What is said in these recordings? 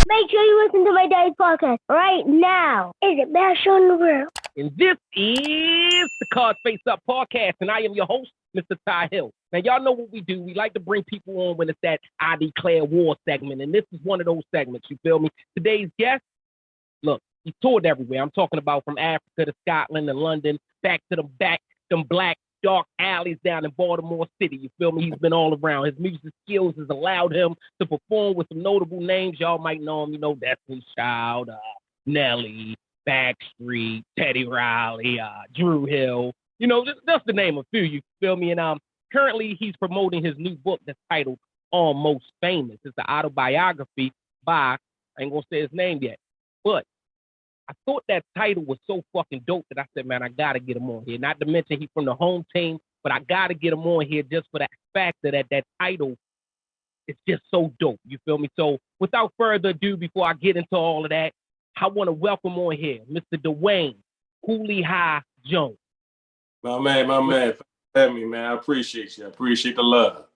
Make sure you listen to my daddy's podcast right now. It's the best show in the world. And this is the Cards Face Up podcast, and I am your host, Mr. Ty Hill. Now, y'all know what we do. We like to bring people on when it's that I Declare War segment, and this is one of those segments, you feel me? Today's guest, look, he toured everywhere. I'm talking about from Africa to Scotland to London, back to them black, dark alleys down in Baltimore City, you feel me? He's been all around. His music skills has allowed him to perform with some notable names. Y'all might know him, you know, Destiny's Child, Nelly, Backstreet, Teddy Riley, Dru Hill, you know, just to name a few, you feel me? And currently he's promoting his new book that's titled Almost Famous. It's an autobiography by, I ain't gonna say his name yet, but I thought that title was so fucking dope that I said, man, I gotta get him on here. Not to mention he's from the home team, but I gotta get him on here just for that fact that that title is just so dope. You feel me? So without further ado, before I get into all of that, I want to welcome on here Mr. Dwayne Cooli Hi Jones. My man, thanks for having me, man. I appreciate you. I appreciate the love.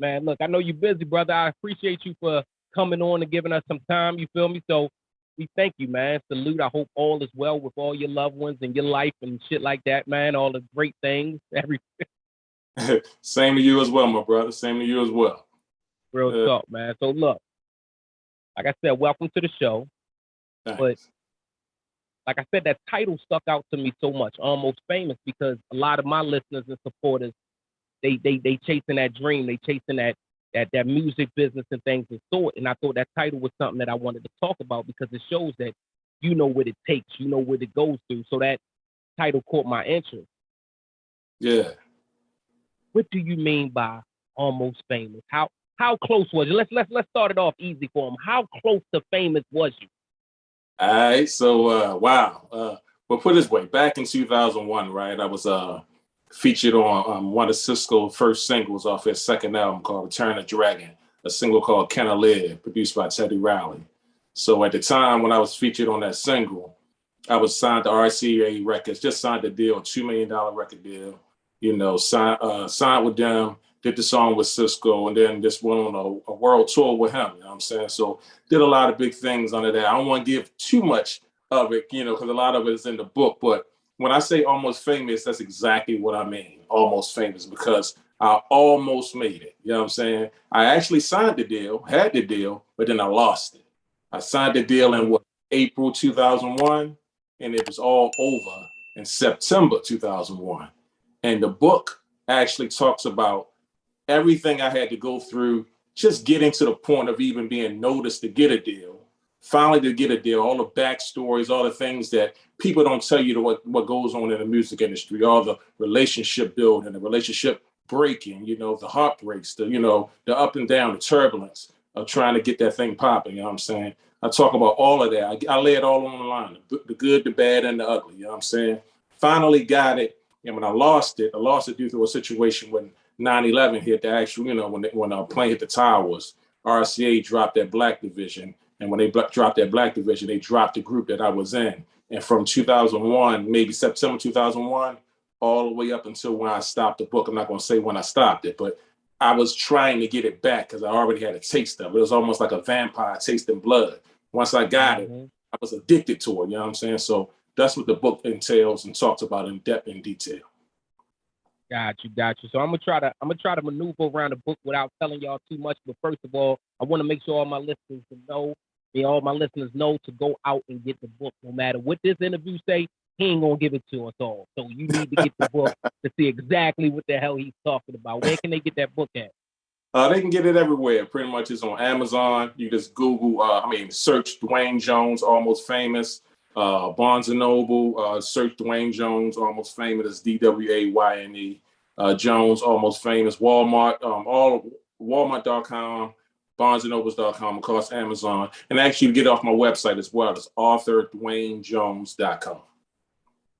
Man, look, I know you're busy, brother. I appreciate you for coming on and giving us some time. You feel me? So we thank you, man. Salute. I hope all is well with all your loved ones and your life and shit like that, man. All the great things. Everything. Same to you as well, my brother. Same to you as well. Real talk, man. So look, like I said, welcome to the show. Thanks. But like I said, that title stuck out to me so much, Almost Famous, because a lot of my listeners and supporters, they chasing that dream, they chasing that music business and things of sort. And I thought that title was something that I wanted to talk about because it shows that you know what it takes, you know what it goes through. So that title caught my interest. Yeah. What do you mean by almost famous? How close was you? Let's start it off easy for him. How close to famous was you? All right. So wow. Well, put it this way, back in 2001, right? I was featured on one of Sisqo's first singles off his second album called Return of Dragon, a single called Can I Live, produced by Teddy Riley. So at the time when I was featured on that single, I was signed to RCA Records, just signed a deal, $2 million record deal, you know, signed with them, did the song with Sisqo, and then just went on a world tour with him, you know what I'm saying? So did a lot of big things under that. I don't want to give too much of it, you know, because a lot of it is in the book, but when I say almost famous, that's exactly what I mean, almost famous, because I almost made it. You know what I'm saying? I actually signed the deal, had the deal, but then I lost it. I signed the deal in April 2001, and it was all over in September 2001. And the book actually talks about everything I had to go through, just getting to the point of even being noticed to get a deal. Finally to get a deal, all the backstories, all the things that people don't tell you what goes on in the music industry, all the relationship building, the relationship breaking, you know, the heartbreaks, the up and down, the turbulence of trying to get that thing popping, you know what I'm saying? I talk about all of that. I lay it all on the line, the good, the bad, and the ugly, you know what I'm saying? Finally got it, and when I lost it due to a situation when 9/11 hit the actual, you know, when a plane hit the towers, RCA dropped that black division. And when they dropped that black division, they dropped the group that I was in. And from 2001, maybe September 2001, all the way up until when I stopped the book. I'm not going to say when I stopped it, but I was trying to get it back because I already had a taste of it. It was almost like a vampire tasting blood. Once I got it, I was addicted to it. You know what I'm saying? So that's what the book entails and talks about in depth and detail. Got you. So I'm gonna try to maneuver around the book without telling y'all too much. But first of all, I want to make sure all my listeners know to go out and get the book. No matter what this interview say, he ain't gonna give it to us all. So you need to get the book to see exactly what the hell he's talking about. Where can they get that book at? They can get it everywhere. Pretty much it's on Amazon. You just Google, search Dwayne Jones, Almost Famous. Barnes & Noble, search Dwayne Jones, Almost Famous. It's Dwayne. Jones, Almost Famous. Walmart, Walmart.com, BarnesandNobles.com, of course, Amazon. And actually, you get off my website as well. It's AuthorDwayneJones.com.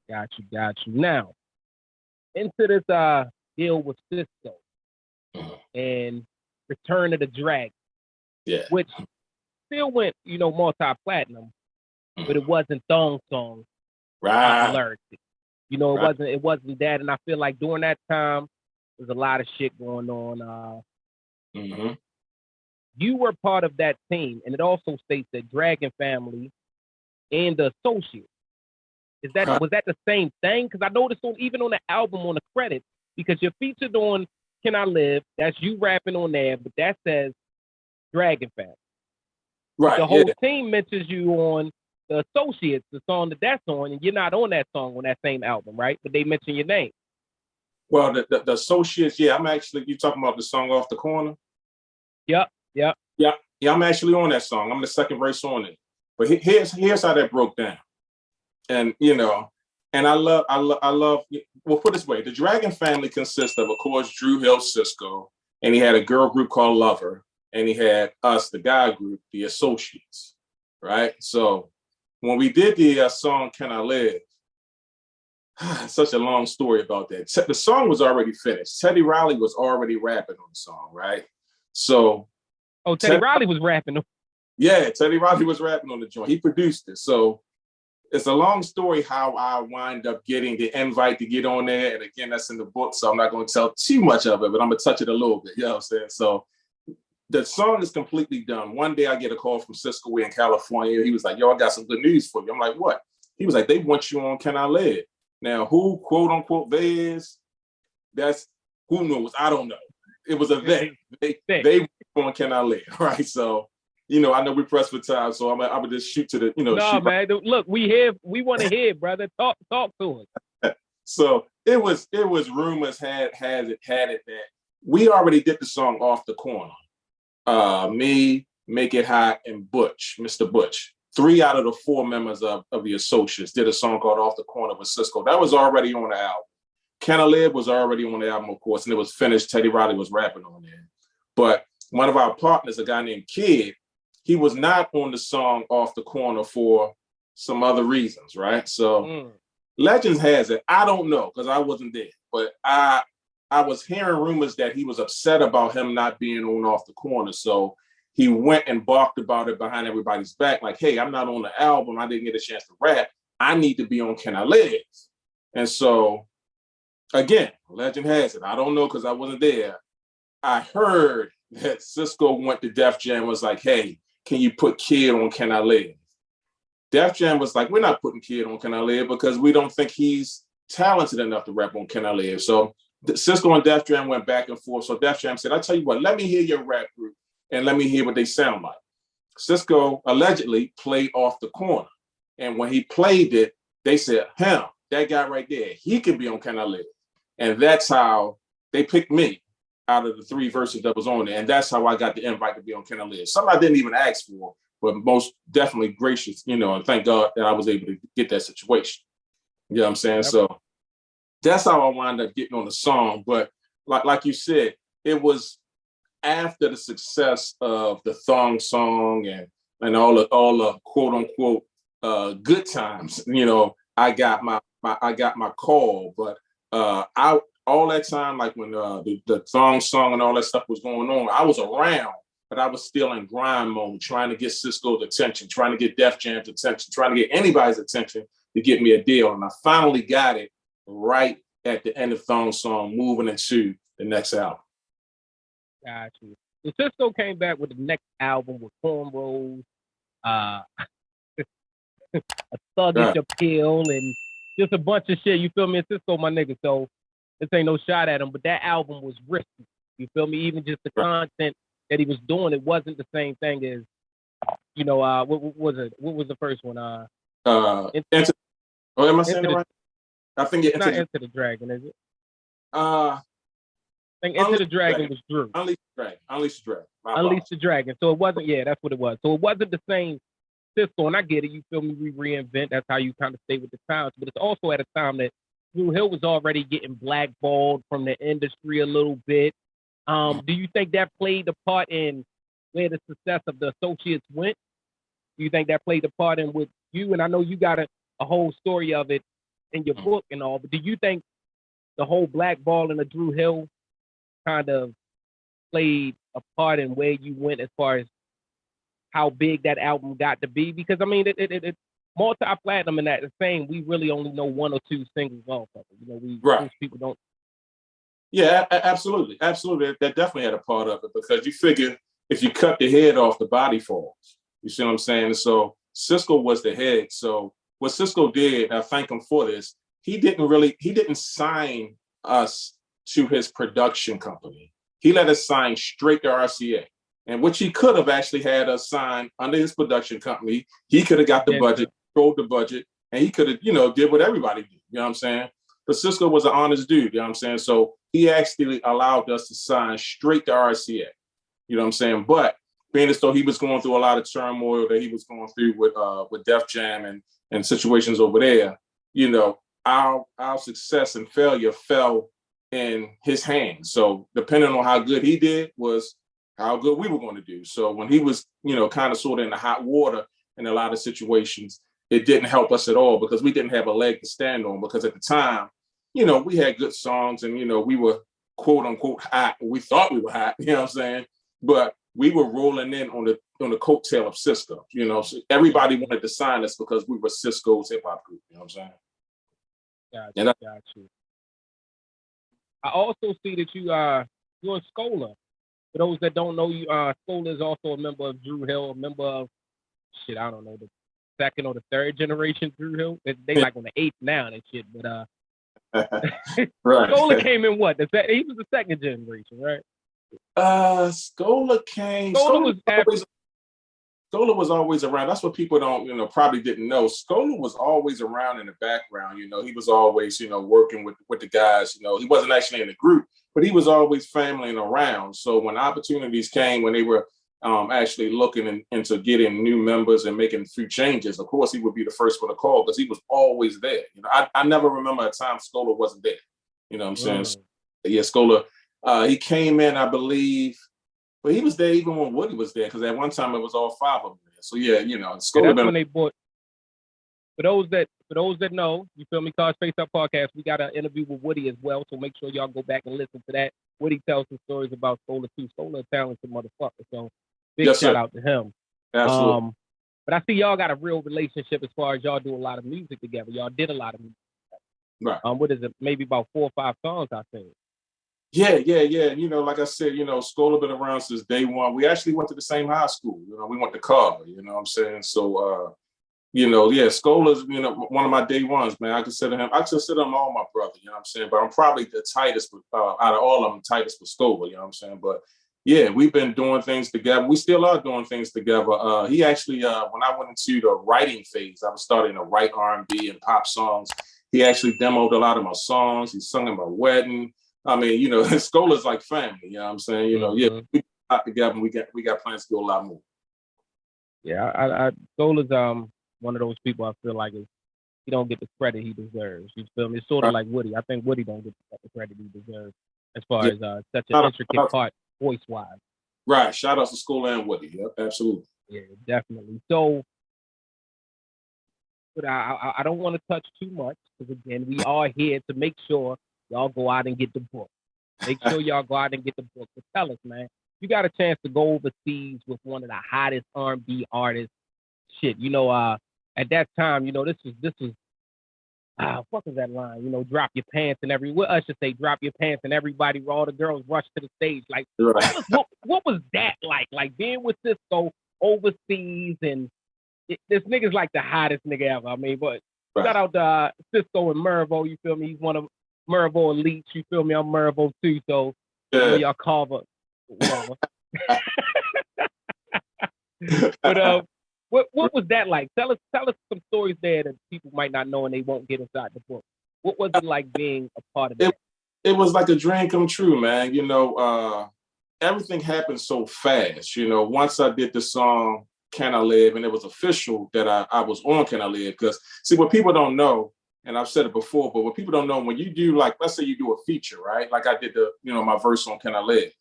Got you. Now, into this deal with Sisqo and Return of the Dragon, which still went, multi-platinum, but it wasn't Thong Song popularity. It wasn't that, and I feel like during that time, there's a lot of shit going on. you were part of that team, and it also states that Dragon Family and the Associates. Was that the same thing? Because I noticed even on the album on the credits, because you're featured on Can I Live, that's you rapping on there, but that says Dragon Family. Right. The whole team mentions you on the Associates, the song that's on, and you're not on that song on that same album, right? But they mention your name. Well, the Associates, yeah, you talking about the song Off the Corner? Yep. Yeah, I'm actually on that song. I'm the second verse on it. But here's how that broke down. And, and I love, well, put it this way, the Dragon Family consists of course, Dru Hill, Sisqo, and he had a girl group called Lover, and he had us, the guy group, the Associates, right? So when we did the song Can I Live, such a long story about that. The song was already finished. Teddy Riley was already rapping on the song, right? So. Oh, Teddy Riley was rapping. Yeah, Teddy Riley was rapping on the joint. He produced it. So it's a long story how I wind up getting the invite to get on there. And again, that's in the book, so I'm not going to tell too much of it, but I'm going to touch it a little bit. You know what I'm saying? So the song is completely done. One day I get a call from Sisqo in California. He was like, yo, I got some good news for you. I'm like, what? He was like, they want you on Can I Live? Now, who, quote unquote, they is, that's, who knows? I don't know. It was a they. They on Can I Live, right? So, I know we pressed for time, so I would just shoot to the, No, man. Look, we want to hear, brother. Talk to us. So it was rumors had it that we already did the song Off the Corner. Me, Make It Hot, and Butch, Mr. Butch. 3 out of the 4 members of the Associates did a song called Off the Corner with Sisqo. That was already on the album. Can I Live was already on the album, of course, and it was finished. Teddy Riley was rapping on there. But one of our partners, a guy named Kid, he was not on the song Off the Corner for some other reasons, right? So legends has it. I don't know because I wasn't there, but I was hearing rumors that he was upset about him not being on Off the Corner. So he went and barked about it behind everybody's back, like, hey, I'm not on the album. I didn't get a chance to rap. I need to be on Can I Live? And so, again, legend has it. I don't know because I wasn't there. I heard that Sisqo went to Def Jam and was like, hey, can you put Kid on Can I Live? Def Jam was like, we're not putting Kid on Can I Live because we don't think he's talented enough to rap on Can I Live. So Sisqo and Def Jam went back and forth. So Def Jam said, I tell you what, let me hear your rap group and let me hear what they sound like. Sisqo allegedly played Off the Corner. And when he played it, they said, that guy right there, he can be on Can I Live? And that's how they picked me out of the 3 verses that was on there. And that's how I got the invite to be on Can I Live. Something I didn't even ask for, but most definitely gracious, and thank God that I was able to get that situation. You know what I'm saying? Yep. So that's how I wound up getting on the song. But like you said, it was after the success of the thong song and all the quote unquote good times, I got my call. But all that time, like when the thong song and all that stuff was going on, I was around, but I was still in grind mode, trying to get Sisqo's attention, trying to get Def Jam's attention, trying to get anybody's attention to get me a deal. And I finally got it right at the end of thong song, moving into the next album. Got you. So Sisqo came back with the next album with Cornrows, a thuggish appeal, and just a bunch of shit. You feel me? And Sisqo, my nigga. So this ain't no shot at him, but that album was risky. You feel me? Even just the content that he was doing, it wasn't the same thing as, what was it? What was the first one? Am I saying it right? I think it's not Into the Dragon, is it? I think Into the Dragon was Dru. Unleash the Dragon. Unleash the Dragon. So it wasn't, that's what it was. So it wasn't the same Sisqo, and I get it. You feel me? We reinvent. That's how you kind of stay with the times. But it's also at a time that Dru Hill was already getting blackballed from the industry a little bit. Do you think that played a part in where the success of the Associates went? Do you think that played a part in with you? And I know you got a whole story of it in your book and all, but do you think the whole blackballing of Dru Hill kind of played a part in where you went as far as how big that album got to be? Because, I mean, it multi-platinum and that the same, we really only know 1 or 2 singles off of it. Most people don't. Yeah, absolutely. Absolutely. That definitely had a part of it because you figure if you cut the head off, the body falls. You see what I'm saying? And so Sisqo was the head. So what Sisqo did, I thank him for this, he didn't sign us to his production company. He let us sign straight to RCA. And which he could have actually had us sign under his production company. He could have got the budget, controlled the budget, and he could have, did what everybody did. You know what I'm saying? But Sisqo was an honest dude, you know what I'm saying? So he actually allowed us to sign straight to RCA. You know what I'm saying? But being as though he was going through a lot of turmoil that he was going through with Def Jam and situations over there, our success and failure fell in his hands. So depending on how good he did was how good we were going to do. So when he was, kind of sort of in the hot water in a lot of situations, it didn't help us at all because we didn't have a leg to stand on because at the time, we had good songs and, we were quote unquote hot. We thought we were hot, you know what I'm saying? But we were rolling in on the coattail of Sisqo, so everybody wanted to sign us because we were Sisqo's hip hop group, you know what I'm saying? Got you. I also see that you're a Scola. For those that don't know, you Scola is also a member of Dru Hill, a member of I don't know, the second or the third generation Dru Hill. They like on the eighth now and shit, but right. Scola came in what? He was the second generation, right? Scola was always around. That's what people don't, probably didn't know. Scola was always around in the background. He was always, working with the guys. He wasn't actually in the group, but he was always family and around. So when opportunities came, when they were actually looking into getting new members and making a few changes, of course, he would be the first one to call because he was always there. I never remember a time Scola wasn't there. You know what I'm saying? So, yeah, Scola, he came in, I believe, but he was there even when Woody was there because at one time it was all five of them there. So yeah, Scola. That's when they bought. For those that know, you feel me? Cause Face Up Podcast, we got an interview with Woody as well. So make sure y'all go back and listen to that. Woody tells some stories about Scola too. Scola a talented motherfucker. So big shout out to him. Absolutely. But I see y'all got a real relationship as far as y'all do a lot of music together. Y'all did a lot of music together. Right. What is it? Maybe about 4 or 5 songs, I think. Yeah. Like I said, Scola been around since day one. We actually went to the same high school. We went to Carver, you know what I'm saying? So, Scola's, one of my day ones, man. I consider him all my brother, you know what I'm saying? But I'm probably the tightest, out of all of them, tightest with Scola, you know what I'm saying? But yeah, we've been doing things together. We still are doing things together. He actually, when I went into the writing phase, I was starting to write R&B and pop songs. He actually demoed a lot of my songs. He sung at my wedding. I mean, Scola's like family, you know what I'm saying? Yeah, we got together and we got plans to do a lot more. Yeah, Scola's one of those people I feel like he don't get the credit he deserves. You feel me? It's sort of like Woody. I think Woody don't get the credit he deserves as far as such an intricate part voice-wise. Right. Shout out to Scola and Woody. Yep, absolutely. Yeah, definitely. So, but I don't want to touch too much because again, we are here to make sure y'all go out and get the book. Make sure y'all go out and get the book. But tell us, man, you got a chance to go overseas with one of the hottest R&B artists. Shit, at that time, this was what was that line? Drop your pants and what Usher say, drop your pants and everybody, all the girls rush to the stage. Like, right. what was that like? Like being with Sisqo overseas and this nigga's like the hottest nigga ever. I mean, but right. Shout out to Sisqo and Mervo, you feel me? He's one of Mervo elites, you feel me? I'm Mervo too, so y'all Carver, whatever. But what was that like? Tell us some stories there that people might not know and they won't get inside the book. What was it like being a part of that? It was like a dream come true, man. Everything happened so fast. Once I did the song Can I Live, and it was official that I was on Can I Live. Because see, what people don't know, and I've said it before, but what people don't know, when you do, like, let's say you do a feature, right? Like I did my verse on Can I Live.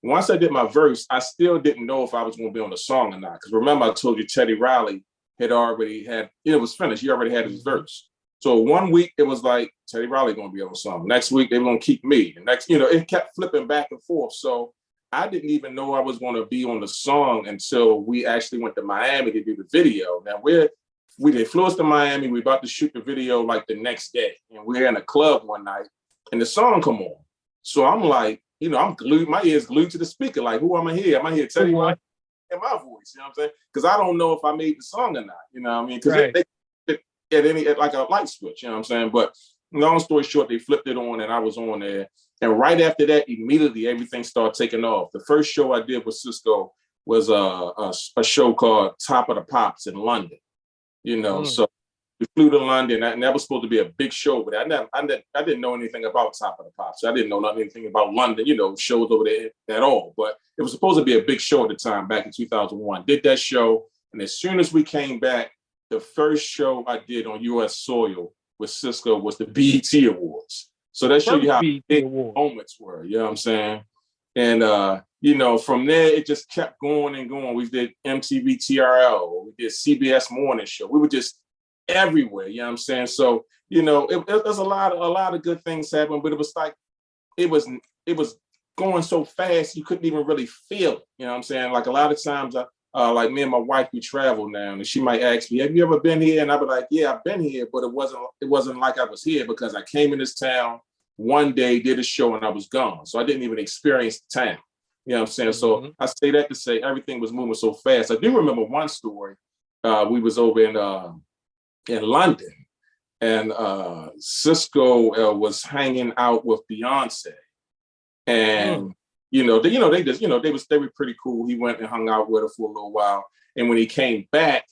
Once I did my verse, I still didn't know if I was going to be on the song or not. Because remember, I told you Teddy Riley had already had, it was finished. He already had his verse. So 1 week, it was like, Teddy Riley going to be on the song. Next week, they were going to keep me. The next, it kept flipping back and forth. So I didn't even know I was going to be on the song until we actually went to Miami to do the video. Now, they flew us to Miami. We about to shoot the video like the next day. And we're in a club one night and the song come on. So I'm like, I'm glued, my ears glued to the speaker. Like, who am I here? Am I here Teddy Riley in my voice? You know what I'm saying? Because I don't know if I made the song or not. You know what I mean? Because they at like a light switch. You know what I'm saying? But long story short, they flipped it on, and I was on there. And right after that, immediately everything started taking off. The first show I did with Sisqo was a show called Top of the Pops in London. So we flew to London, and that was supposed to be a big show, but I didn't know anything about Top of the Pops. I didn't know anything about London, shows over there at all. But it was supposed to be a big show at the time, back in 2001. Did that show, and as soon as we came back, the first show I did on U.S. soil with Sisqo was the BET Awards. So that showed you how big moments were. You know what I'm saying? And from there it just kept going and going. We did MTV TRL, we did CBS Morning Show. We were just everywhere, you know what I'm saying? So, it was a lot of good things happening, but it was like it was going so fast you couldn't even really feel it. You know what I'm saying? Like a lot of times like me and my wife, we travel now, and she might ask me, have you ever been here? And I'd be like, yeah, I've been here, but it wasn't like I was here, because I came in this town one day, did a show, and I was gone. So I didn't even experience the town. You know what I'm saying? So I say that to say everything was moving so fast. I do remember one story. We was over in London, and Sisqo was hanging out with Beyonce, and they were pretty cool. He went and hung out with her for a little while, and when he came back,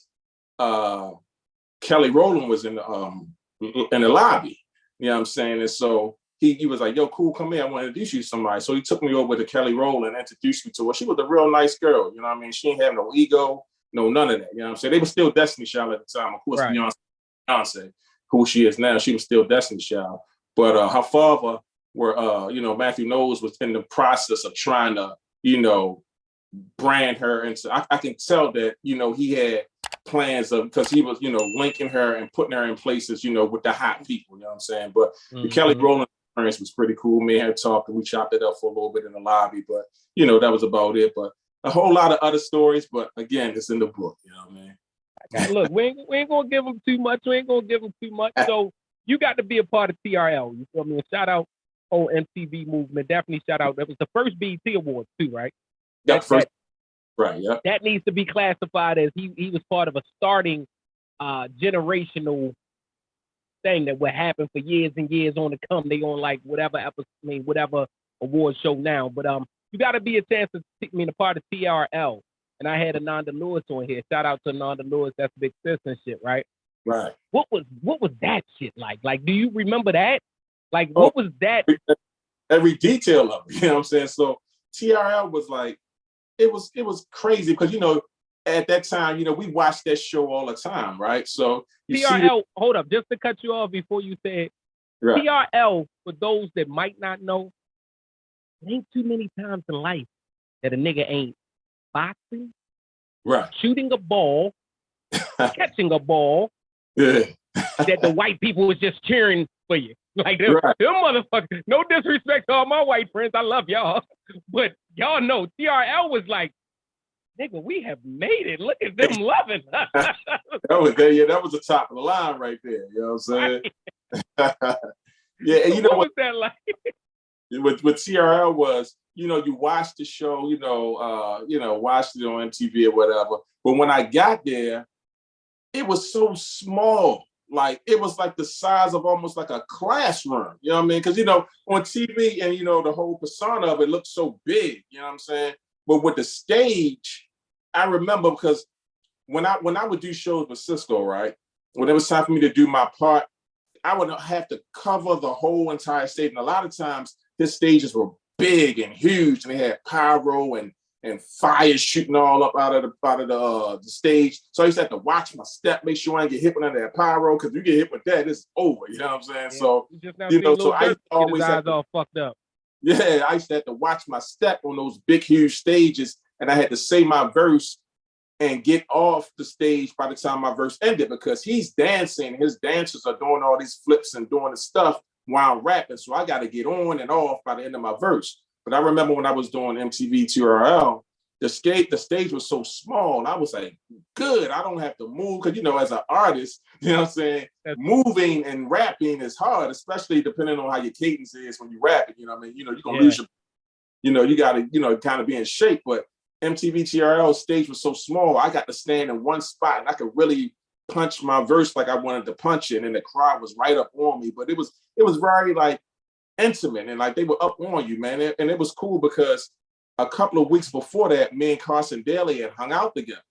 Kelly Rowland was in the lobby. You know what I'm saying? And so he was like, yo, cool, come here. I want to introduce you to somebody. So he took me over to Kelly Rowland and introduced me to her. She was a real nice girl. You know what I mean? She ain't have no ego, no none of that. You know what I'm saying? They were still Destiny Child at the time. Of course, right. Beyonce, who she is now, she was still Destiny Child. But her father Matthew Knowles was in the process of trying to, brand her into, I can tell that, he had plans of, because he was, linking her and putting her in places, with the hot people, you know what I'm saying? But the Kelly Rowland experience was pretty cool. Me and her talked, and we chopped it up for a little bit in the lobby, but, that was about it. But a whole lot of other stories, but again, it's in the book, you know what I mean? Look, we ain't gonna give them too much. So you got to be a part of TRL. You feel me? And shout out whole MTV movement. Definitely shout out. That was the first BET Awards too, right? Right. Yeah. That needs to be classified as he was part of a starting generational thing that would happen for years and years on to come. They on like whatever award show now. But you got to be a chance to a part of TRL. And I had Ananda Lewis on here. Shout out to Ananda Lewis. That's Big Sis and shit, right? Right. What was that shit like? Like, do you remember that? Like, what was that? Every detail of it, you know what I'm saying? So TRL was like, it was crazy because, at that time, we watched that show all the time, right? So TRL, hold up, just to cut you off before you say it. Right. TRL, for those that might not know, it ain't too many times in life that a nigga ain't boxing, right, shooting a ball, catching a ball, that the white people was just cheering for you. Like, them motherfuckers, no disrespect to all my white friends, I love y'all, but y'all know TRL was like, nigga, we have made it. Look at them loving us. That was the top of the line right there. You know what I'm saying? Right. Yeah, and what was that like? With TRL was, you watched the show, watched it on MTV or whatever. But when I got there, it was so small. Like, it was like the size of almost like a classroom. You know what I mean? Because, on TV and, the whole persona of it looked so big. You know what I'm saying? But with the stage, I remember because when I would do shows with Sisqo, right? When it was time for me to do my part, I would have to cover the whole entire stage. And a lot of times his stages were big and huge, and they had pyro and fire shooting all up out of the stage. So I used to have to watch my step, make sure I didn't get hit with none of that pyro, because you get hit with that, it's over. You know what I'm saying? Yeah. So so I always had all fucked up. Yeah, I used to have to watch my step on those big, huge stages, and I had to say my verse and get off the stage by the time my verse ended, because he's dancing. His dancers are doing all these flips and doing the stuff while I'm rapping. So I got to get on and off by the end of my verse. But I remember when I was doing MTV TRL, the stage was so small. And I was like, good, I don't have to move. Because, as an artist, what I'm saying? Moving and rapping is hard, especially depending on how your cadence is when you rap it. You know what I mean? You're going to lose your you got to, kind of be in shape. But MTV TRL stage was so small, I got to stand in one spot and I could really punch my verse like I wanted to punch it, and the crowd was right up on me. But it was very like intimate, and like they were up on you, man. And it was cool because a couple of weeks before that, me and Carson Daly had hung out together.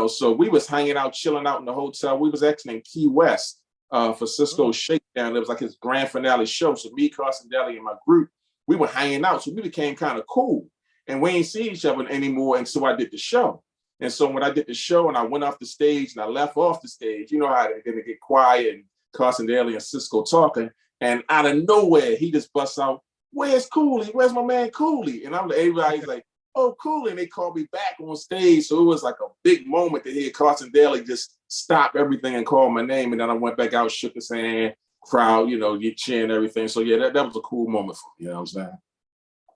So we was hanging out, chilling out in the hotel. We was actually in Key West for Sisqo's Shakedown. It was like his grand finale show. So me, Carson Daly, and my group, we were hanging out. So we became kind of cool. And we ain't see each other anymore. And so I did the show. And so when I did the show and I went off the stage and I left off the stage, you know how they're gonna get quiet and Carson Daly and Sisqo talking. And out of nowhere, he just busts out, "Where's Cooli? Where's my man Cooli?" And everybody's like, "Oh, Cooli." And they called me back on stage. So it was like a big moment to hear Carson Daly just stop everything and call my name. And then I went back out, shook his hand, crowd, you cheering everything. So yeah, that was a cool moment for me. You know what I'm saying?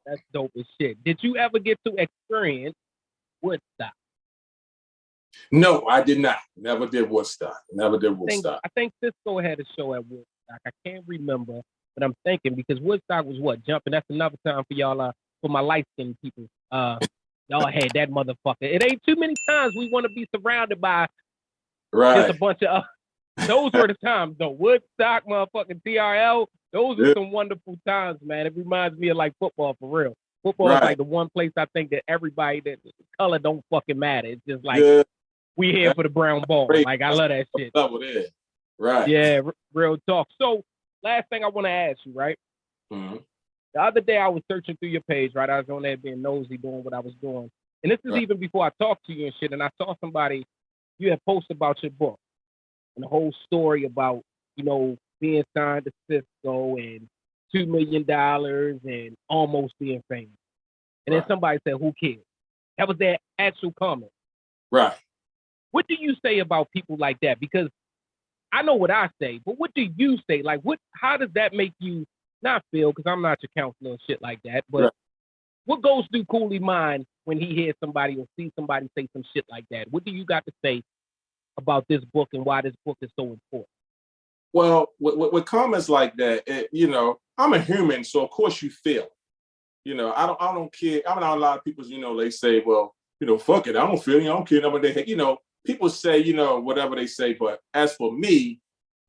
That's dope as shit. Did you ever get to experience Woodstock? No, I did not. Never did Woodstock. I think Sisqo had a show at Woodstock. I can't remember, but I'm thinking because Woodstock was what? Jumping. That's another time for y'all, for my light-skinned people. Y'all had that motherfucker. It ain't too many times we want to be surrounded by just a bunch of those were the times though. Woodstock, motherfucking TRL, those are some wonderful times, man. It reminds me of like football for real. Football is like the one place I think that everybody that color don't fucking matter. It's just like we here for the brown ball. Like I love that shit. Right. Yeah, real talk. So last thing I want to ask you, right? Mm-hmm. The other day I was searching through your page, right? I was on there being nosy, doing what I was doing. And this is even before I talked to you and shit. And I saw somebody, you had posted about your book and the whole story about, being signed to Sisqo and $2 million and almost being famous. And then somebody said, "Who cares?" That was their actual comment. Right. What do you say about people like that? Because I know what I say, but what do you say? Like, how does that make you not feel? Because I'm not your counselor and shit like that. But what goes through Cooli's mind when he hears somebody or sees somebody say some shit like that? What do you got to say about this book and why this book is so important? Well, with comments like that, I'm a human, so of course you feel. I don't care. I mean, a lot of people, they say, well, fuck it, I don't feel. I don't care. People say, whatever they say, but as for me,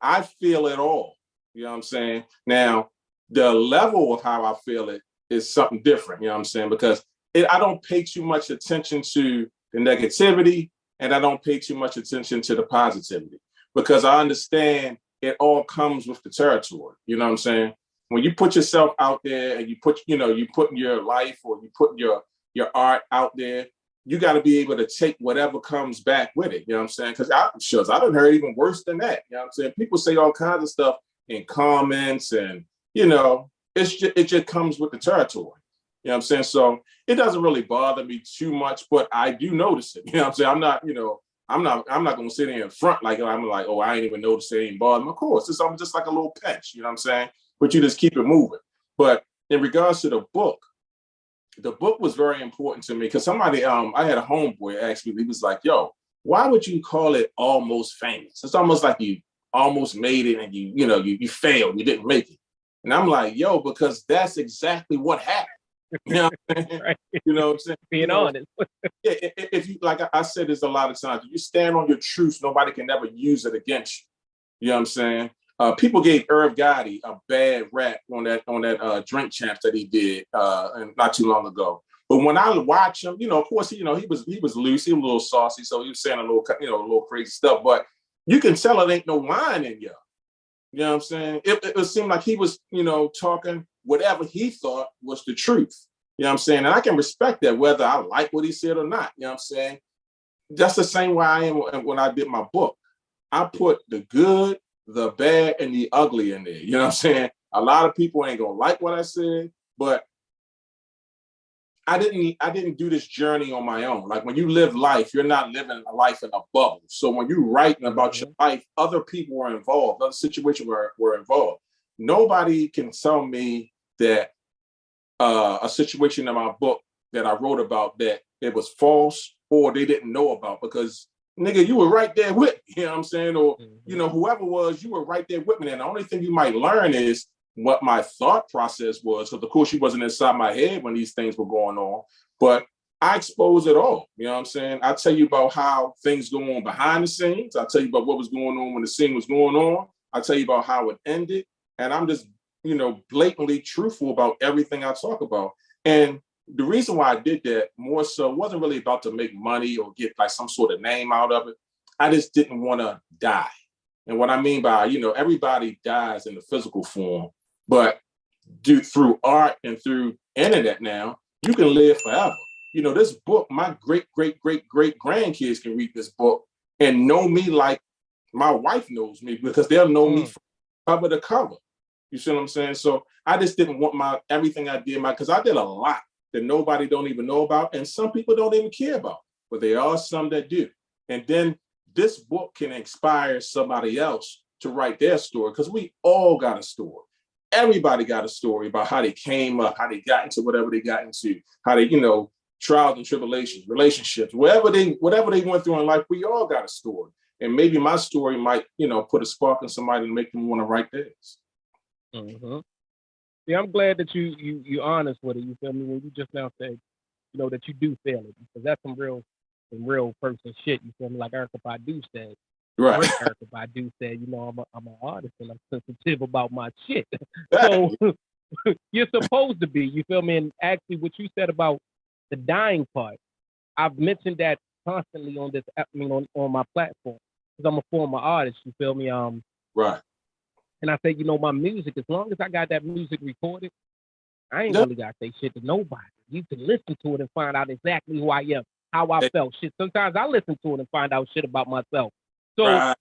I feel it all. You know what I'm saying? Now, the level of how I feel it is something different. You know what I'm saying? Because I don't pay too much attention to the negativity, and I don't pay too much attention to the positivity, because I understand it all comes with the territory. You know what I'm saying? When you put yourself out there and you put your life or you put your art out there, you got to be able to take whatever comes back with it. You know what I'm saying? Because I done heard even worse than that. You know what I'm saying? People say all kinds of stuff in comments, and it just comes with the territory. You know what I'm saying? So it doesn't really bother me too much, but I do notice it. You know what I'm saying? I'm not gonna sit there in front like I'm like, oh, I ain't even notice it, ain't bother me. Of course, I'm just like a little pinch. You know what I'm saying? But you just keep it moving. But in regards to the book was very important to me because somebody, I had a homeboy ask me, he was like, "Yo, why would you call it Almost Famous? It's almost like you almost made it and you failed, you didn't make it." And I'm like, "Yo, because that's exactly what happened." You know what I'm saying? Right. You know what I'm saying? Being honest. Yeah, if you, like I said this a lot of times, if you stand on your truth, nobody can ever use it against you. You know what I'm saying? People gave Irv Gotti a bad rap on that Drink Champs that he did and not too long ago. But when I watch him, of course, he was loose, he was a little saucy, so he was saying a little crazy stuff. But you can tell it ain't no line in you. You know what I'm saying? It seemed like he was, talking whatever he thought was the truth. You know what I'm saying? And I can respect that, whether I like what he said or not. You know what I'm saying? That's the same way I am when I did my book. I put the good, the bad, and the ugly in there. You know what I'm saying? A lot of people ain't gonna like what I said, but I didn't do this journey on my own. Like when you live life, you're not living a life in a bubble. So when you're writing about your life, other people were involved, other situations were involved. Nobody can tell me that a situation in my book that I wrote about that it was false or they didn't know about, because nigga, you were right there with me, you know what I'm saying? Or, whoever was, you were right there with me. And the only thing you might learn is what my thought process was. Because of course she wasn't inside my head when these things were going on, but I expose it all. You know what I'm saying? I tell you about how things go on behind the scenes. I tell you about what was going on when the scene was going on. I tell you about how it ended. And I'm just, blatantly truthful about everything I talk about. And the reason why I did that more so wasn't really about to make money or get like some sort of name out of it. I just didn't want to die. And what I mean by, everybody dies in the physical form, but through art and through internet now, you can live forever. This book, my great, great, great, great grandkids can read this book and know me like my wife knows me, because they'll know me from cover to cover. You see what I'm saying? So I just didn't want everything I did, because I did a lot that nobody don't even know about, and some people don't even care about, but there are some that do. And then this book can inspire somebody else to write their story, because we all got a story. Everybody got a story about how they came up, how they got into whatever they got into, how they, trials and tribulations, relationships, whatever they went through in life. We all got a story. And maybe my story might, put a spark in somebody and make them want to write theirs. Mm-hmm. Yeah, I'm glad that you honest with it. You feel me? When you just now said, that you do feel it, because that's some real person shit. You feel me? Like Erykah Badu said. Right. Erykah Badu said, I'm an artist and I'm sensitive about my shit. So you're supposed to be. You feel me? And actually, what you said about the dying part, I've mentioned that constantly on this, on my platform, because I'm a former artist. You feel me? Right. And I say, my music, as long as I got that music recorded, I ain't really got to say shit to nobody. You can listen to it and find out exactly who I am, how I felt. Shit, sometimes I listen to it and find out shit about myself. So, right.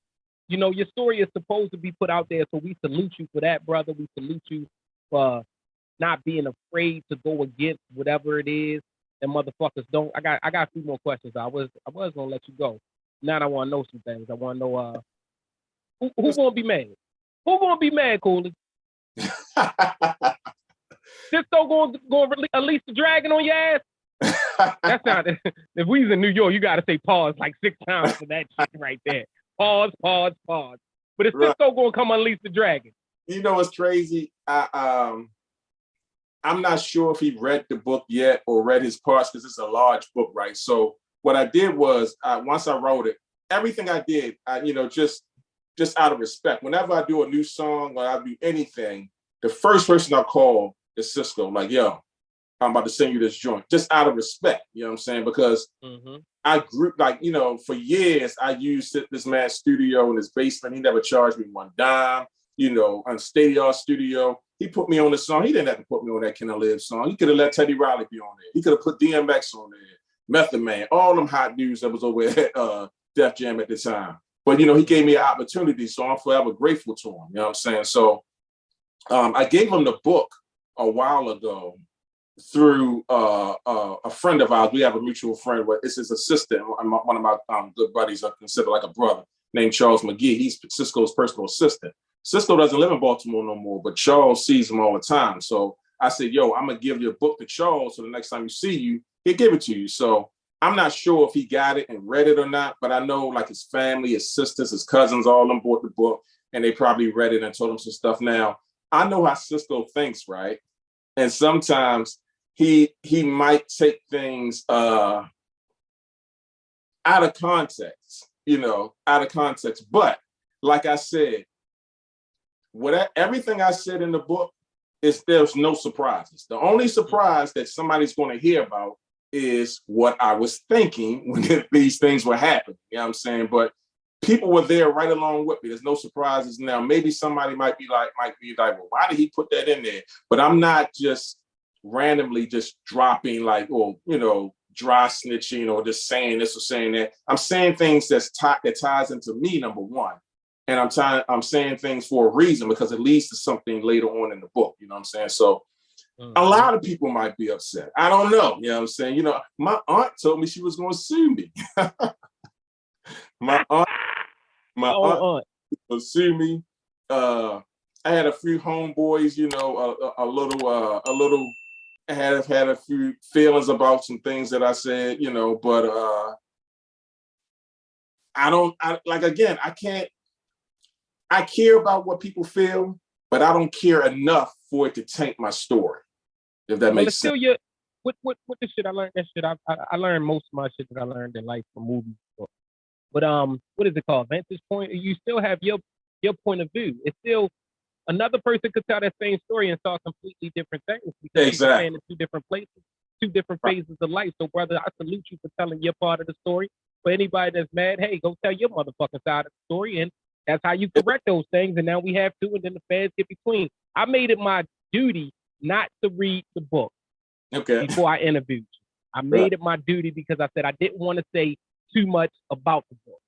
Your story is supposed to be put out there. So we salute you for that, brother. We salute you for not being afraid to go against whatever it is. And motherfuckers don't. I got a few more questions. I was gonna let you go. Now I want to know some things. I want to know who gonna be mad? Who gonna be mad, Cooli? Sisqo going release the dragon on your ass? That's not. If we was in New York, you got to say pause like 6 times for that shit right there. Pause. But if Sisqo going to come unleash the dragon? What's crazy? I'm not sure if he read the book yet or read his parts, because it's a large book, right? So what I did was, once I wrote it, everything I did, just out of respect. Whenever I do a new song or I do anything, the first person I call is Sisqo. Like, yo, I'm about to send you this joint, just out of respect. You know what I'm saying? Because I grew, for years, I used this man's studio in his basement. He never charged me one dime, on State Art Studio. He put me on the song. He didn't have to put me on that Can I Live song. He could have let Teddy Riley be on there. He could have put DMX on there, Method Man, all them hot dudes that was over at Def Jam at the time. But, he gave me an opportunity, so I'm forever grateful to him. You know what I'm saying? So I gave him the book a while ago through a friend of ours. We have a mutual friend, but it's his assistant. One of my good buddies, I consider like a brother, named Charles McGee. He's Sisqo's personal assistant. Sisqo doesn't live in Baltimore no more, but Charles sees him all the time. So I said, yo, I'm going to give your book to Charles, so the next time you see you, he'll give it to you. So I'm not sure if he got it and read it or not, but I know like his family, his sisters, his cousins, all of them bought the book, and they probably read it and told him some stuff. Now, I know how Sisqo thinks, right? And sometimes he might take things out of context, But like I said, everything I said in the book there's no surprises. The only surprise that somebody's going to hear about is what I was thinking when these things were happening. You know what I'm saying? But people were there right along with me. There's no surprises now. Maybe somebody might be like, well, why did he put that in there? But I'm not just randomly just dropping dry snitching or just saying this or saying that. I'm saying things that ties into me, number one. And I'm saying things for a reason, because it leads to something later on in the book. You know what I'm saying? So a lot of people might be upset. I don't know. You know what I'm saying? My aunt told me she was going to sue me. my aunt will sue me. I had a few homeboys, a little. I had a few feelings about some things that I said, but I care about what people feel, but I don't care enough for it to taint my story. If that makes sense. Still what the shit I learned? That shit I learned most of my shit that I learned in life from movies. But what is it called? Vantage point. You still have your point of view. It's still another person could tell that same story and saw completely different things because you're saying in two different places, two different phases of life. So, brother, I salute you for telling your part of the story. For anybody that's mad, hey, go tell your motherfucking side of the story, and that's how you correct those things. And now we have two, and then the feds get between. I made it my duty not to read the book before I interviewed you. I made it my duty because I said I didn't want to say too much about the book.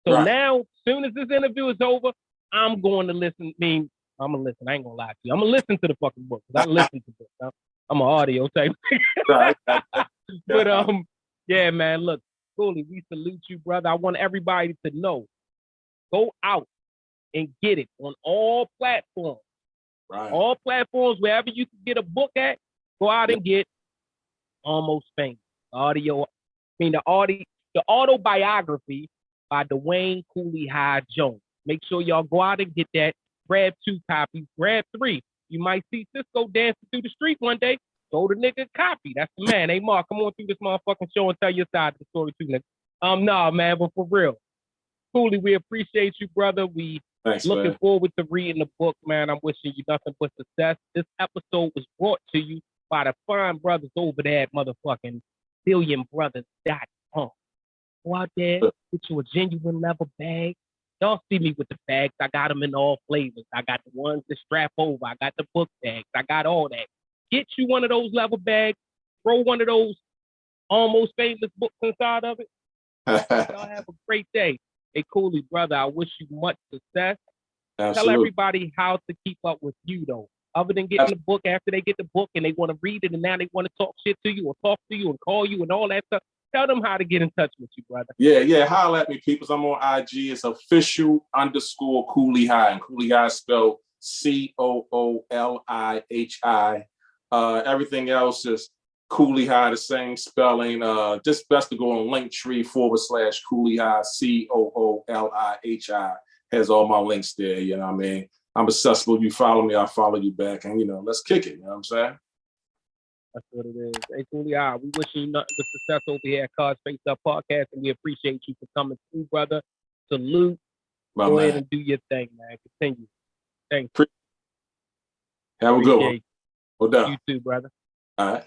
So now, as soon as this interview is over, I'm going to listen. I'm going to listen. I ain't going to lie to you. I'm going to listen to the fucking book because I listen to books. I'm an audio type. But, yeah, man, look, Cooli, we salute you, brother. I want everybody to know. Go out and get it on all platforms. All platforms, wherever you can get a book at, go out and get Almost Famous. The autobiography by Dwayne Cooli Hi Jones. Make sure y'all go out and get that. Grab 2 copies. Grab 3. You might see Sisqo dancing through the street one day. Throw the nigga a copy. That's the man. Hey, Mark, come on through this motherfucking show and tell your side of the story too, nigga. Nah, man, but for real. Cooli, we appreciate you, brother. Looking forward to reading the book, man. I'm wishing you nothing but success. This episode was brought to you by the fine brothers over there at motherfucking billionbrothers.com. Go out there, get you a genuine leather bag. Y'all see me with the bags. I got them in all flavors. I got the ones that strap over. I got the book bags. I got all that. Get you one of those leather bags. Throw one of those Almost Famous books inside of it. Y'all have a great day. Hey, Cooli, brother, I wish you much success. Absolutely. Tell everybody how to keep up with you, though. Other than getting the book, after they get the book and they want to read it and now they want to talk shit to you or talk to you and call you and all that stuff, tell them how to get in touch with you, brother. Yeah. Holla at me, peoples. I'm on IG. It's official_Cooli Hi. And Cooli Hi spelled COOLIHI. Everything else is Cooli Hi, the same spelling. Just best to go on Linktree/Cooli Hi, COOLIHI. Has all my links there, you know what I mean? I'm accessible. You follow me, I'll follow you back. And, let's kick it. You know what I'm saying? That's what it is. Hey, Cooli Hi, we wishing you nothing but success over here at Cards Face Up Podcast, and we appreciate you for coming through, brother. Salute. Go ahead and do your thing, man. Continue. Thanks. Have a good one. You too, brother. All right.